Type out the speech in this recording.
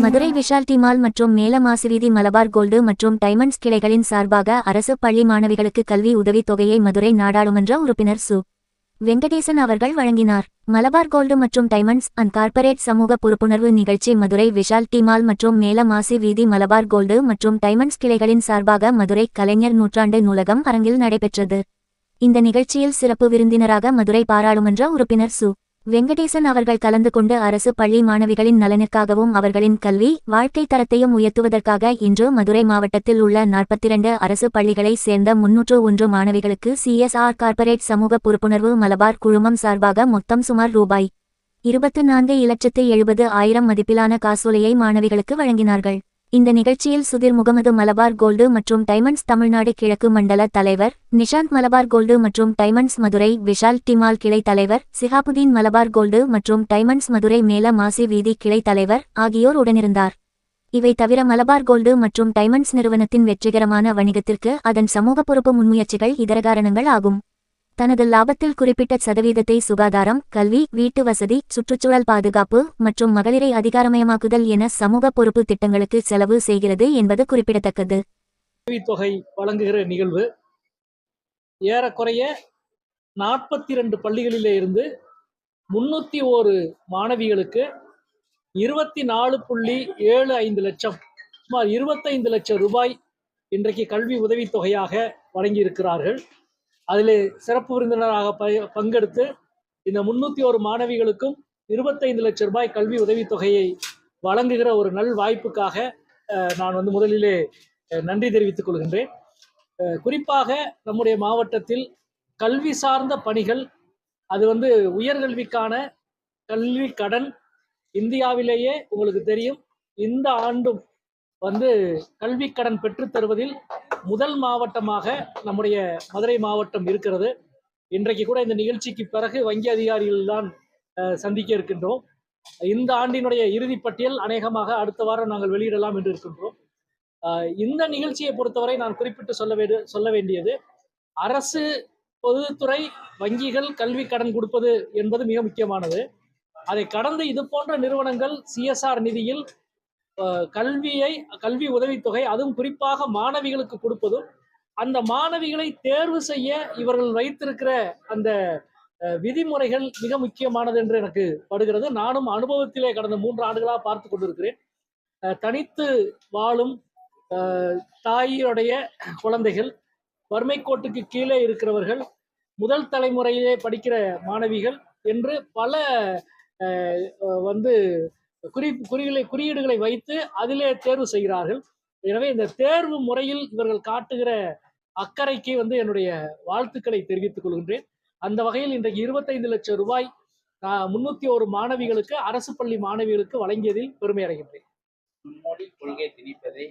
Madurai Vishal de mall மற்றும் மேலமாசிவீதி Malabar gold மற்றும் diamonds கிளைகளின் சார்பாக அரசு பள்ளி மாணவிகளுக்கு கல்வி உதவித் தொகையை மதுரை நாடாளுமன்ற உறுப்பினர் சு. வெங்கடேசன் அவர்கள் வழங்கினார். மலபார் கோல்டு மற்றும் டைமண்ட்ஸ் அண்ட் கார்ப்பரேட் சமூக பொறுப்புணர்வு நிகழ்ச்சி மதுரை விஷால் டி மால் மற்றும் மேலமாசி வீதி மலபார் கோல்டு மற்றும் டைமண்ட்ஸ் கிளைகளின் சார்பாக மதுரை கலைஞர் நூற்றாண்டு நூலகம் அரங்கில் நடைபெற்றது. இந்த நிகழ்ச்சியில் சிறப்பு விருந்தினராக மதுரை பாராளுமன்ற உறுப்பினர் சு. வெங்கடேசன் அவர்கள் கலந்து கொண்டு அரசு பள்ளி மாணவிகளின் நலனிற்காகவும் அவர்களின் கல்வி வாழ்க்கை தரத்தையும் உயர்த்துவதற்காக இன்று மதுரை மாவட்டத்தில் உள்ள 42 அரசு பள்ளிகளை சேர்ந்த 301 மாணவிகளுக்கு CSR கார்ப்பரேட் சமூக பொறுப்புணர்வு மலபார் குழுமம் சார்பாக மொத்தம் சுமார் ரூபாய் 24,70,70,000 மதிப்பிலான காசோலையை மாணவிகளுக்கு வழங்கினார்கள். இந்த நிகழ்ச்சியில் சுதிர் முகமது மலபார் கோல்டு மற்றும் டைமண்ட்ஸ் தமிழ்நாடு கிழக்கு மண்டல தலைவர், நிஷாந்த் மலபார் கோல்டு மற்றும் diamonds Madurai Vishal de mall கிளை தலைவர், சிஹாபுதீன் மலபார் கோல்டு மற்றும் டைமண்ட்ஸ் மதுரை மேல மாசி வீதி கிளை தலைவர் ஆகியோர் உடனிருந்தார். இவை தவிர மலபார் கோல்டு மற்றும் டைமண்ட்ஸ் நிறுவனத்தின் வெற்றிகரமான வணிகத்திற்கு அதன் சமூக பொறுப்பு முன்முயற்சிகள் இதர காரணங்கள் ஆகும். தனது லாபத்தில் குறிப்பிட்ட சதவீதத்தை சுகாதாரம், கல்வி, வீட்டு வசதி, சுற்றுச்சூழல் பாதுகாப்பு மற்றும் மகளிரை அதிகாரமயமாக்குதல் என சமூக பொறுப்பு திட்டங்களுக்கு செலவு செய்கிறது என்பது குறிப்பிடத்தக்கது. தொகை வழங்குகிற நிகழ்வு ஏறக்குறைய 42 பள்ளிகளிலே இருந்து 301 மாணவிகளுக்கு 24.75 லட்சம், சுமார் 25 லட்சம் ரூபாய் இன்றைக்கு கல்வி உதவித்தொகையாக வழங்கியிருக்கிறார்கள். அதிலே சிறப்பு விருந்தினராக பங்கெடுத்து இந்த 301 மாணவிகளுக்கும் 25 லட்சம் ரூபாய் கல்வி உதவித்தொகையை வழங்குகிற ஒரு நல் வாய்ப்புக்காக நான் முதலிலே நன்றி தெரிவித்துக் கொள்கின்றேன். குறிப்பாக நம்முடைய மாவட்டத்தில் கல்வி சார்ந்த பணிகள், அது உயர்கல்விக்கான கல்வி கடன் இந்தியாவிலேயே உங்களுக்கு தெரியும், இந்த ஆண்டும் கல்வி கடன் பெற்றுத் தருவதில் முதல் மாவட்டமாக நம்முடைய மதுரை மாவட்டம் இருக்கிறது. இன்றைக்கு கூட இந்த நிகழ்ச்சிக்கு பிறகு வங்கி அதிகாரிகள் தான் சந்திக்க இருக்கின்றோம். இந்த ஆண்டினுடைய இறுதி பட்டியல் அநேகமாக அடுத்த வாரம் நாங்கள் வெளியிடலாம் என்று இருக்கின்றோம். இந்த நிகழ்ச்சியை பொறுத்தவரை நான் குறிப்பிட்டு சொல்ல வேண்டியது, அரசு, பொதுத்துறை வங்கிகள் கல்வி கடன் கொடுப்பது என்பது மிக முக்கியமானது. அதை கடந்து இது போன்ற நிறுவனங்கள் CSR நிதியில் கல்வி உதவித்தொகை, அதுவும் குறிப்பாக மாணவிகளுக்கு கொடுப்பதும், அந்த மாணவிகளை தேர்வு செய்ய இவர்கள் வைத்திருக்கிற அந்த விதிமுறைகள் மிக முக்கியமானது என்று எனக்கு படுகிறது. நானும் அனுபவத்திலே கடந்த 3 ஆண்டுகளாக பார்த்து கொண்டிருக்கிறேன். தனித்து வாழும் தாயுடைய குழந்தைகள், வறுமை கோட்டுக்கு கீழே இருக்கிறவர்கள், முதல் தலைமுறையிலே படிக்கிற மாணவிகள் என்று பல குறியீடுகளை வைத்து அதிலே தேர்வு செய்கிறார்கள். எனவே இந்த தேர்வு முறையில் இவர்கள் காட்டுகிற அக்கறைக்கு என்னுடைய வாழ்த்துக்களை தெரிவித்துக் கொள்கின்றேன். அந்த வகையில் இன்றைக்கு 25 லட்சம் ரூபாய் 301 மாணவிகளுக்கு, அரசு பள்ளி மாணவிகளுக்கு வழங்கியதில் பெருமை அடைகின்றேன். முன்னோடி கொள்கை திணிப்பதை